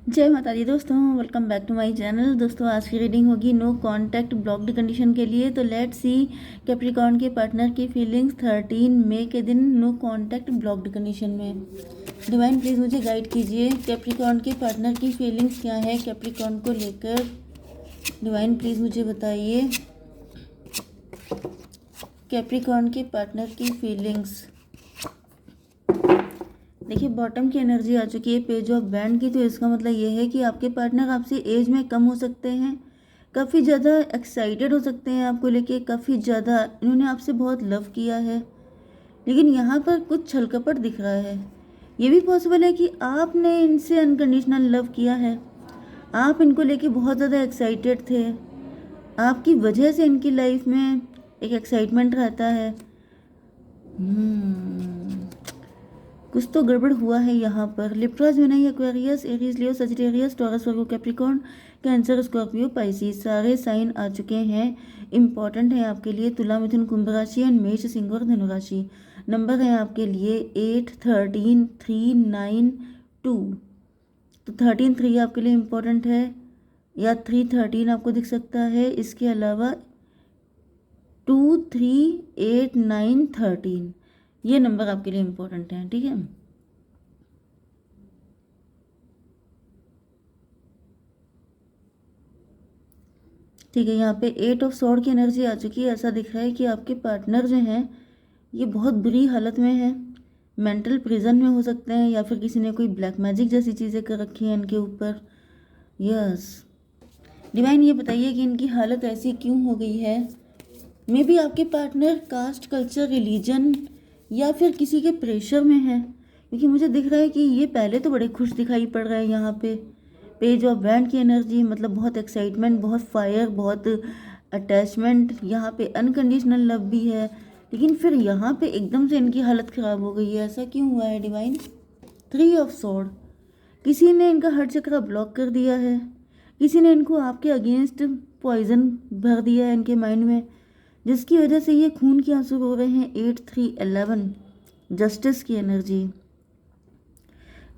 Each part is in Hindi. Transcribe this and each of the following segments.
जय माता दी दोस्तों, welcome back to my channel. दोस्तों आज की रीडिंग होगी नो कांटेक्ट ब्लॉक्ड कंडीशन के लिए। तो लेट्स सी कैप्रिकॉर्न के पार्टनर की फीलिंग्स 13 मई के दिन नो कांटेक्ट ब्लॉक्ड कंडीशन में। डिवाइन प्लीज़ मुझे गाइड कीजिए, कैप्रिकॉर्न के पार्टनर की फीलिंग्स क्या है कैप्रिकॉर्न को लेकर। डिवाइन प्लीज़ मुझे बताइए कैप्रिकॉर्न के पार्टनर की फीलिंग्स। देखिए बॉटम की एनर्जी आ चुकी है पेज ऑफ बैंड की। तो इसका मतलब ये है कि आपके पार्टनर आपसे एज में कम हो सकते हैं, काफ़ी ज़्यादा एक्साइटेड हो सकते हैं आपको लेके, काफ़ी ज़्यादा इन्होंने आपसे बहुत लव किया है, लेकिन यहाँ पर कुछ छलकपट दिख रहा है। ये भी पॉसिबल है कि आपने इनसे अनकंडीशनल लव किया है, आप इनको लेके बहुत ज़्यादा एक्साइटेड थे, आपकी वजह से इनकी लाइफ में एक एक्साइटमेंट रहता है। कुछ तो गड़बड़ हुआ है यहाँ पर। लिब्रा, जेमिनी, एक्वेरियस, एरीज, लियो, सजिटेरियस, टॉरस, वर्गो, कैप्रिकॉर्न, कैंसर, स्कॉर्पियो, पाइसिस सारे साइन आ चुके हैं। इम्पॉर्टेंट है आपके लिए तुला, मिथुन, कुंभ राशि एंड मेष, सिंह और धनु राशि। नंबर है आपके लिए 8, 13, 3, 9, 2। तो 13, 3 आपके लिए इम्पॉर्टेंट है, या 3, 13 आपको दिख सकता है। इसके अलावा 2, 3, 8, 9, 13 ये नंबर आपके लिए इम्पोर्टेंट है। ठीक है, ठीक है। यहाँ पे 8 ऑफ सॉर्ड की एनर्जी आ चुकी है। ऐसा दिख रहा है कि आपके पार्टनर जो हैं ये बहुत बुरी हालत में है, मेंटल प्रिजन में हो सकते हैं, या फिर किसी ने कोई ब्लैक मैजिक जैसी चीज़ें कर रखी हैं इनके ऊपर। यस डिवाइन, ये बताइए कि इनकी हालत ऐसी क्यों हो गई है। मे बी आपके पार्टनर कास्ट, कल्चर, रिलीजन या फिर किसी के प्रेशर में है, क्योंकि मुझे दिख रहा है कि ये पहले तो बड़े खुश दिखाई पड़ रहे हैं। यहाँ पे पेज ऑफ बैंड की एनर्जी मतलब बहुत एक्साइटमेंट, बहुत फायर, बहुत अटैचमेंट, यहाँ पे अनकंडीशनल लव भी है, लेकिन फिर यहाँ पे एकदम से इनकी हालत ख़राब हो गई है। ऐसा क्यों हुआ है डिवाइन? 3 ऑफ सॉर्ड, किसी ने इनका हार्ट चक्र ब्लॉक कर दिया है, किसी ने इनको आपके अगेंस्ट पॉइजन भर दिया है इनके माइंड में, जिसकी वजह से ये खून के आंसू रो रहे हैं। 8, 3, 11 जस्टिस की एनर्जी।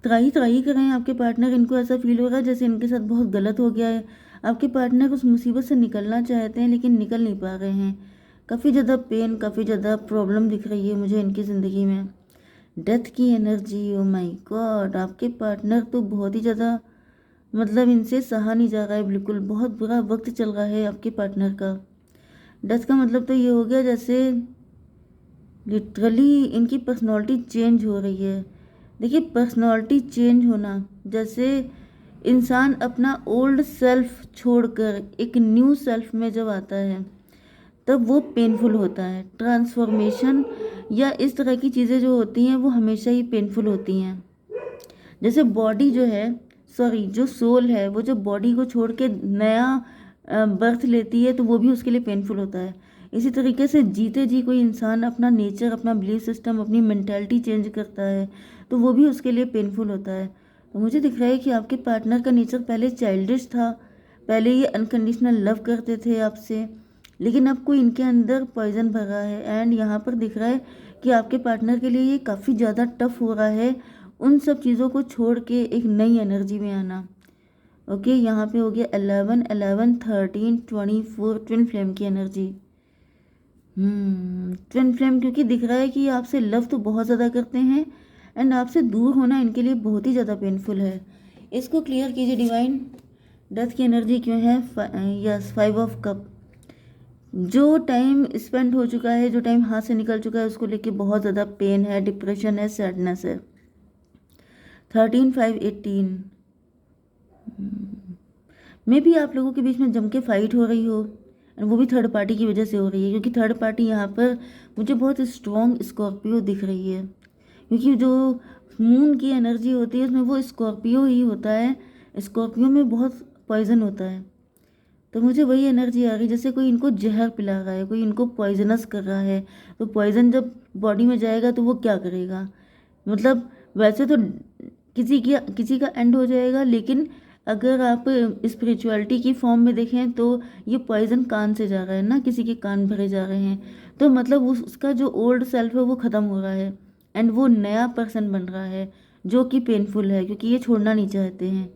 त्राही त्राही कर रहे हैं आपके पार्टनर। इनको ऐसा फील हो रहा है जैसे इनके साथ बहुत गलत हो गया है। आपके पार्टनर उस मुसीबत से निकलना चाहते हैं लेकिन निकल नहीं पा रहे हैं। काफ़ी ज़्यादा पेन, काफ़ी ज़्यादा प्रॉब्लम दिख रही है मुझे इनकी ज़िंदगी में। डेथ की एनर्जी, ओ माय गॉड, आपके पार्टनर तो बहुत ही ज़्यादा मतलब इनसे सहा नहीं जा रहा है, बिल्कुल बहुत बुरा वक्त चल रहा है आपके पार्टनर का। डेथ का मतलब तो ये हो गया जैसे लिटरली इनकी पर्सनालिटी चेंज हो रही है। देखिए पर्सनालिटी चेंज होना जैसे इंसान अपना ओल्ड सेल्फ छोड़कर एक न्यू सेल्फ में जब आता है तब वो पेनफुल होता है। ट्रांसफॉर्मेशन या इस तरह की चीज़ें जो होती हैं वो हमेशा ही पेनफुल होती हैं। जैसे बॉडी जो है, सॉरी जो सोल है, वो जब बॉडी को छोड़ के नया बर्थ लेती है तो वो भी उसके लिए पेनफुल होता है। इसी तरीके से जीते जी कोई इंसान अपना नेचर, अपना बिलीफ सिस्टम, अपनी मेंटालिटी चेंज करता है तो वो भी उसके लिए पेनफुल होता है। तो मुझे दिख रहा है कि आपके पार्टनर का नेचर पहले चाइल्डिश था, पहले ये अनकंडीशनल लव करते थे आपसे, लेकिन अब कोई इनके अंदर पॉइजन भरा है। एंड यहाँ पर दिख रहा है कि आपके पार्टनर के लिए ये काफ़ी ज़्यादा टफ हो रहा है उन सब चीज़ों को छोड़ के एक नई एनर्जी में आना। ओके, यहाँ पे हो गया 11, 11, 13, 24 ट्विन फ्लेम की एनर्जी। ट्विन फ्लेम, क्योंकि दिख रहा है कि आपसे लव तो बहुत ज़्यादा करते हैं एंड आपसे दूर होना इनके लिए बहुत ही ज़्यादा पेनफुल है। इसको क्लियर कीजिए डिवाइन, डेथ की एनर्जी क्यों है? Yes, 5 of cup. जो टाइम स्पेंड हो चुका है, जो टाइम हाथ से निकल चुका है, उसको लेके बहुत ज़्यादा पेन है, डिप्रेशन है, सैडनेस है। 13, 5, 18 मे भी आप लोगों के बीच में जम के फाइट हो रही हो, और वो भी थर्ड पार्टी की वजह से हो रही है, क्योंकि थर्ड पार्टी यहाँ पर मुझे बहुत स्ट्रॉन्ग स्कॉर्पियो दिख रही है, क्योंकि जो मून की एनर्जी होती है उसमें वो स्कॉर्पियो ही होता है। स्कॉर्पियो में बहुत पॉइजन होता है, तो मुझे वही एनर्जी आ रही जैसे कोई इनको जहर पिला रहा है, कोई इनको पॉइजनस कर रहा है। तो पॉइजन जब बॉडी में जाएगा तो वो क्या करेगा, मतलब वैसे तो किसी का एंड हो जाएगा, लेकिन अगर आप स्पिरिचुअलिटी की फॉर्म में देखें तो ये पॉइजन कान से जा रहा है ना, किसी के कान भरे जा रहे हैं, तो मतलब उसका जो ओल्ड सेल्फ है वो ख़त्म हो रहा है एंड वो नया पर्सन बन रहा है जो कि पेनफुल है, क्योंकि ये छोड़ना नहीं चाहते हैं।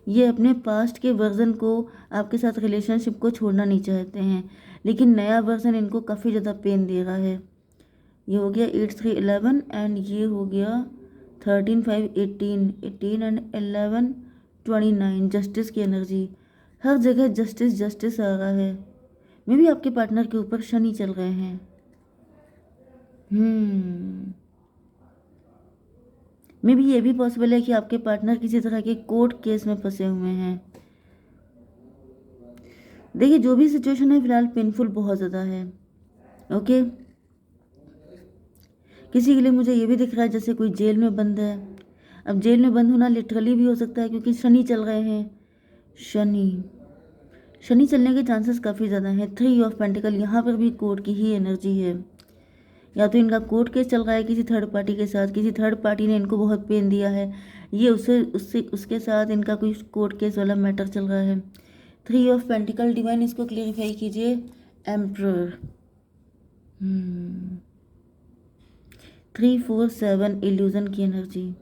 ये अपने पास्ट के वर्जन को, आपके साथ रिलेशनशिप को छोड़ना नहीं चाहते हैं, लेकिन नया वर्जन इनको काफ़ी ज़्यादा पेन दे रहा है। ये हो गया 8 3 11 एंड ये हो गया 13 5 18 18 एंड 11 29। जस्टिस की एनर्जी, हर जगह जस्टिस जस्टिस आ रहा है। मे भी आपके पार्टनर के ऊपर शनि चल रहे हैं। मे भी ये भी पॉसिबल है कि आपके पार्टनर किसी तरह के कोर्ट केस में फंसे हुए हैं। देखिए जो भी सिचुएशन है फिलहाल पेनफुल बहुत ज़्यादा है। ओके, किसी के लिए मुझे ये भी दिख रहा है जैसे कोई जेल में बंद है। अब जेल में बंद होना लिटरली भी हो सकता है क्योंकि शनि चल रहे हैं। शनि चलने के चांसेस काफ़ी ज़्यादा हैं। 3 ऑफ पेंटिकल, यहाँ पर भी कोर्ट की ही एनर्जी है। या तो इनका कोर्ट केस चल रहा है किसी थर्ड पार्टी के साथ, किसी थर्ड पार्टी ने इनको बहुत पेन दिया है, ये उसके साथ इनका कोई कोर्ट केस वाला मैटर चल रहा है। 3 ऑफ पेंटिकल, डिवाइन इसको क्लेरिफाई कीजिए। एम्परर, 3 4 7 इल्यूजन की एनर्जी,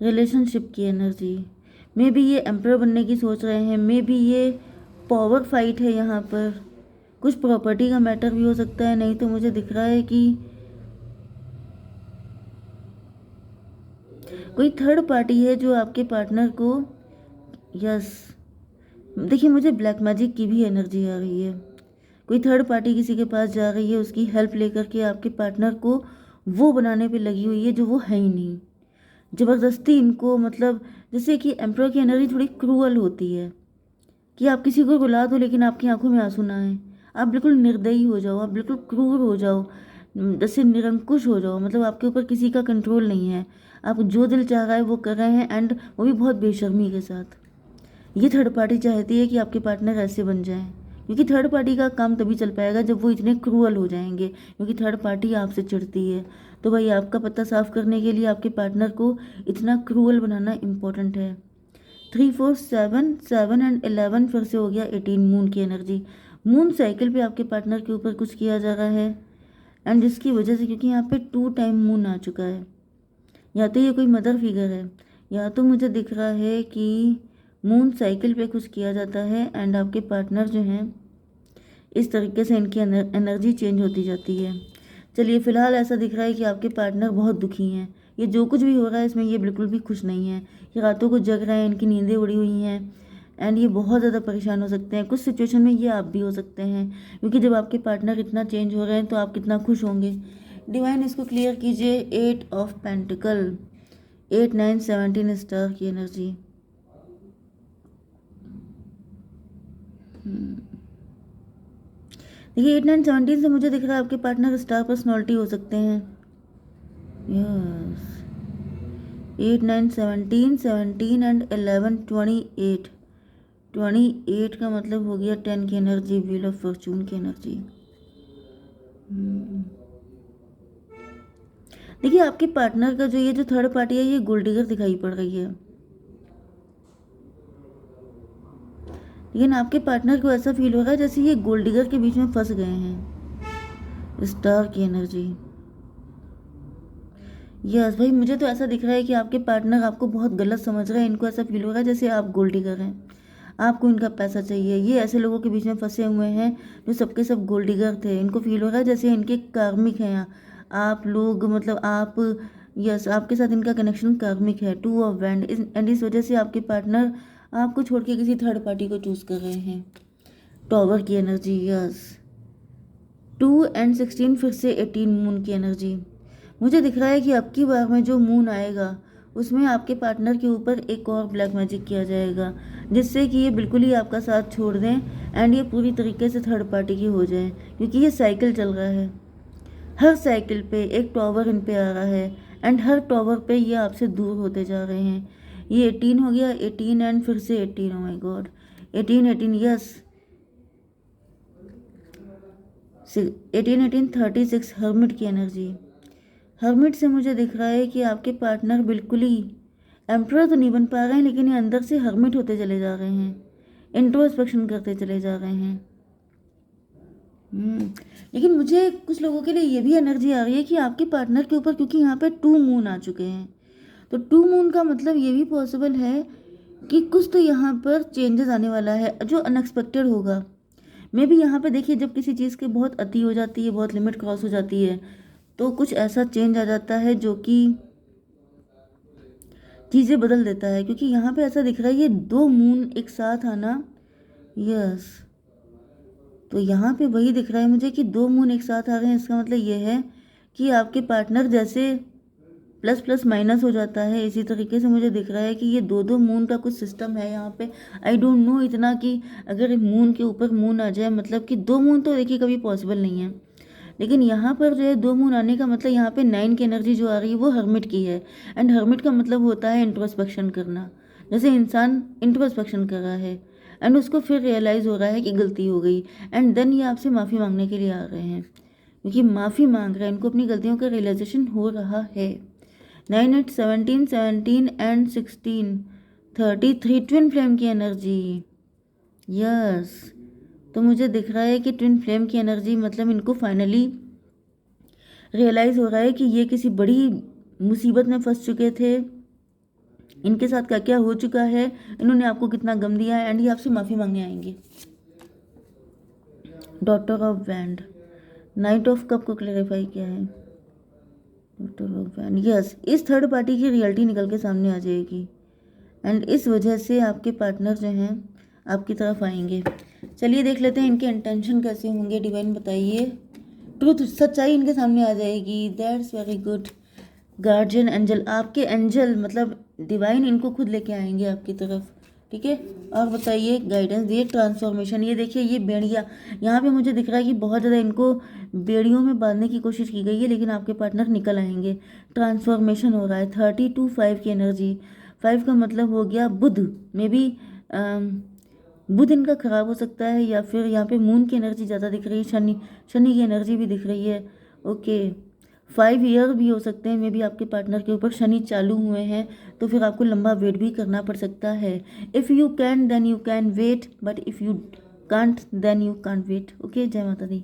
रिलेशनशिप की एनर्जी। मे बी ये एम्परर बनने की सोच रहे हैं, मे बी ये पावर फाइट है यहाँ पर, कुछ प्रॉपर्टी का मैटर भी हो सकता है। नहीं तो मुझे दिख रहा है कि कोई थर्ड पार्टी है जो आपके पार्टनर को, यस देखिए मुझे ब्लैक मैजिक की भी एनर्जी आ रही है। कोई थर्ड पार्टी किसी के पास जा रही है, उसकी हेल्प लेकर के आपके पार्टनर को वो बनाने पे लगी हुई है जो वो है ही नहीं। ज़बरदस्ती इनको, मतलब जैसे कि एम्परर की एनर्जी थोड़ी क्रूअल होती है कि आप किसी को रुला दो लेकिन आपकी आंखों में आंसू ना आए, आप बिल्कुल निर्दयी हो जाओ, आप बिल्कुल क्रूर हो जाओ, जैसे निरंकुश हो जाओ, मतलब आपके ऊपर किसी का कंट्रोल नहीं है, आप जो दिल चाह रहा है वो कर रहे हैं, एंड वो भी बहुत बेशर्मी के साथ। ये थर्ड पार्टी चाहती है कि आपके पार्टनर ऐसे बन जाएं, क्योंकि थर्ड पार्टी का काम तभी चल पाएगा जब वो इतने क्रूअल हो जाएंगे, क्योंकि थर्ड पार्टी आपसे चिढ़ती है। तो भाई आपका पत्ता साफ करने के लिए आपके पार्टनर को इतना क्रूअल बनाना इम्पोर्टेंट है। 3 4 7 7 एंड 11 फिर से हो गया 18, मून की एनर्जी। मून साइकिल पे आपके पार्टनर के ऊपर कुछ किया जा रहा है, एंड जिसकी वजह से, क्योंकि यहाँ पे 2 टाइम मून आ चुका है, या तो ये कोई मदर फिगर है, या तो मुझे दिख रहा है कि मून साइकिल पे कुछ किया जाता है, एंड आपके पार्टनर जो हैं इस तरीके से इनकी एनर्जी चेंज होती जाती है। चलिए फ़िलहाल ऐसा दिख रहा है कि आपके पार्टनर बहुत दुखी हैं। ये जो कुछ भी हो रहा है इसमें ये बिल्कुल भी खुश नहीं है। ये रातों को जग रहे हैं, इनकी नींदें उड़ी हुई हैं, एंड ये बहुत ज़्यादा परेशान हो सकते हैं। कुछ सिचुएशन में ये आप भी हो सकते हैं, क्योंकि जब आपके पार्टनर इतना चेंज हो रहे हैं तो आप कितना खुश होंगे। डिवाइन इसको क्लियर कीजिए। 8 ऑफ पेंटिकल, 8 9 17 स्टार की एनर्जी। देखिए 8 9 17 से मुझे दिख रहा है आपके पार्टनर स्टार पर्सनैलिटी हो सकते हैं। Yes, 8 9 17 17 and 11 28। 28 का मतलब हो गया 10 की एनर्जी, व्हील ऑफ फॉर्चून की एनर्जी। देखिए आपके पार्टनर का ये जो थर्ड पार्टी है ये गोल्ड डिगर दिखाई पड़ रही है, लेकिन आपके पार्टनर को ऐसा फील हो रहा है जैसे ये गोल्ड डिगर के बीच में फंस गए हैं। स्टार की एनर्जी, यस भाई मुझे तो ऐसा दिख रहा है कि आपके पार्टनर आपको बहुत गलत समझ रहे हैं। इनको ऐसा फील हो रहा है जैसे आप गोल्ड डिगर हैं, आपको इनका पैसा चाहिए। ये ऐसे लोगों के बीच में फंसे हुए हैं जो सबके सब गोल्ड डिगर थे। इनको फील हो रहा है जैसे इनके कार्मिक हैं आप लोग, मतलब आप, यस आपके साथ इनका कनेक्शन कार्मिक है। 2 ऑफ वैंड, एंड इस वजह से आपके पार्टनर आपको छोड़ के किसी थर्ड पार्टी को चूज़ कर रहे हैं। टॉवर की एनर्जी, यस 2 एंड 16 फिर से 18, मून की एनर्जी। मुझे दिख रहा है कि अब की बार में जो मून आएगा उसमें आपके पार्टनर के ऊपर एक और ब्लैक मैजिक किया जाएगा, जिससे कि ये बिल्कुल ही आपका साथ छोड़ दें, एंड ये पूरी तरीके से थर्ड पार्टी की हो जाए, क्योंकि ये साइकिल चल रहा है। हर साइकिल पे एक टॉवर इन पे आ रहा है, एंड हर टॉवर पे ये आपसे दूर होते जा रहे हैं। ये 18 हो गया, 18 एंड फिर से 18, oh my God 18 18, yes 18 18 36, hermit की एनर्जी। हर्मिट से मुझे दिख रहा है कि आपके पार्टनर बिल्कुल ही एम्परर तो नहीं बन पा रहे हैं, लेकिन ये अंदर से हर्मिट होते चले जा रहे हैं, इंट्रोस्पेक्शन करते चले जा रहे हैं। लेकिन मुझे कुछ लोगों के लिए ये भी एनर्जी आ रही है कि आपके पार्टनर के ऊपर, क्योंकि यहाँ पे 2 मून आ चुके हैं, तो 2 मून का मतलब ये भी पॉसिबल है कि कुछ तो यहाँ पर चेंजेस आने वाला है जो अनएक्सपेक्टेड होगा। मे भी यहाँ पे देखिए, जब किसी चीज़ की बहुत अति हो जाती है, बहुत लिमिट क्रॉस हो जाती है, तो कुछ ऐसा चेंज आ जाता है जो कि चीज़ें बदल देता है। क्योंकि यहाँ पे ऐसा दिख रहा है ये 2 मून एक साथ आना। यस, तो यहाँ पे वही दिख रहा है मुझे कि 2 मून एक साथ आ रहे हैं। इसका मतलब ये है कि आपके पार्टनर जैसे प्लस प्लस माइनस हो जाता है, इसी तरीके से मुझे दिख रहा है कि ये 2 मून का कुछ सिस्टम है यहाँ पे। आई डोंट नो इतना कि अगर मून के ऊपर मून आ जाए, मतलब कि 2 मून तो देखिए कभी पॉसिबल नहीं है, लेकिन यहाँ पर जो है 2 मून आने का मतलब यहाँ पे 9 की एनर्जी जो आ रही है वो हर्मिट की है। एंड हर्मिट का मतलब होता है इंट्रोस्पेक्शन करना। जैसे इंसान इंट्रोस्पेक्शन कर रहा है एंड उसको फिर रियलाइज़ हो रहा है कि गलती हो गई, एंड देन ये आपसे माफ़ी मांगने के लिए आ रहे हैं, क्योंकि माफ़ी मांग रहे हैं, इनको अपनी गलतियों का रियलाइजेशन हो रहा है। 9 8 17 17 एंड 16 33 ट्विन फ्लेम की एनर्जी। यस, तो मुझे दिख रहा है कि ट्विन फ्लेम की एनर्जी मतलब इनको फाइनली रियलाइज़ हो रहा है कि ये किसी बड़ी मुसीबत में फंस चुके थे, इनके साथ क्या क्या हो चुका है, इन्होंने आपको कितना गम दिया है, एंड ये आपसे माफ़ी मांगने आएंगे। Daughter of wand, night of cup को क्लैरिफाई किया है। डॉटर ऑफ वैंड, यस, इस थर्ड पार्टी की रियलिटी निकल के सामने आ जाएगी, एंड इस वजह से आपके पार्टनर जो हैं आपकी तरफ आएंगे। चलिए देख लेते हैं इनके इंटेंशन कैसे होंगे। डिवाइन बताइए, ट्रूथ, सच्चाई इनके सामने आ जाएगी। That's very good. Guardian angel, आपके एंजल मतलब डिवाइन इनको खुद लेके आएंगे आपकी तरफ, ठीक है। और बताइए गाइडेंस दिए। ट्रांसफॉर्मेशन, ये देखिए ये बेड़िया, यहाँ पे मुझे दिख रहा है कि बहुत ज़्यादा इनको बेड़ियों में बांधने की कोशिश की गई है, लेकिन आपके पार्टनर निकल आएंगे। ट्रांसफॉर्मेशन हो रहा है। 32 5 की एनर्जी। 5 का मतलब हो गया बुध, मे बी बुध इनका खराब हो सकता है, या फिर यहाँ पे मून की एनर्जी ज़्यादा दिख रही है, शनि, शनि की एनर्जी भी दिख रही है। ओके, 5 ईयर भी हो सकते हैं, मे बी आपके पार्टनर के ऊपर शनि चालू हुए हैं, तो फिर आपको लंबा वेट भी करना पड़ सकता है। If you can then you can wait, but if you can't then you can't wait. Okay, जय माता दी।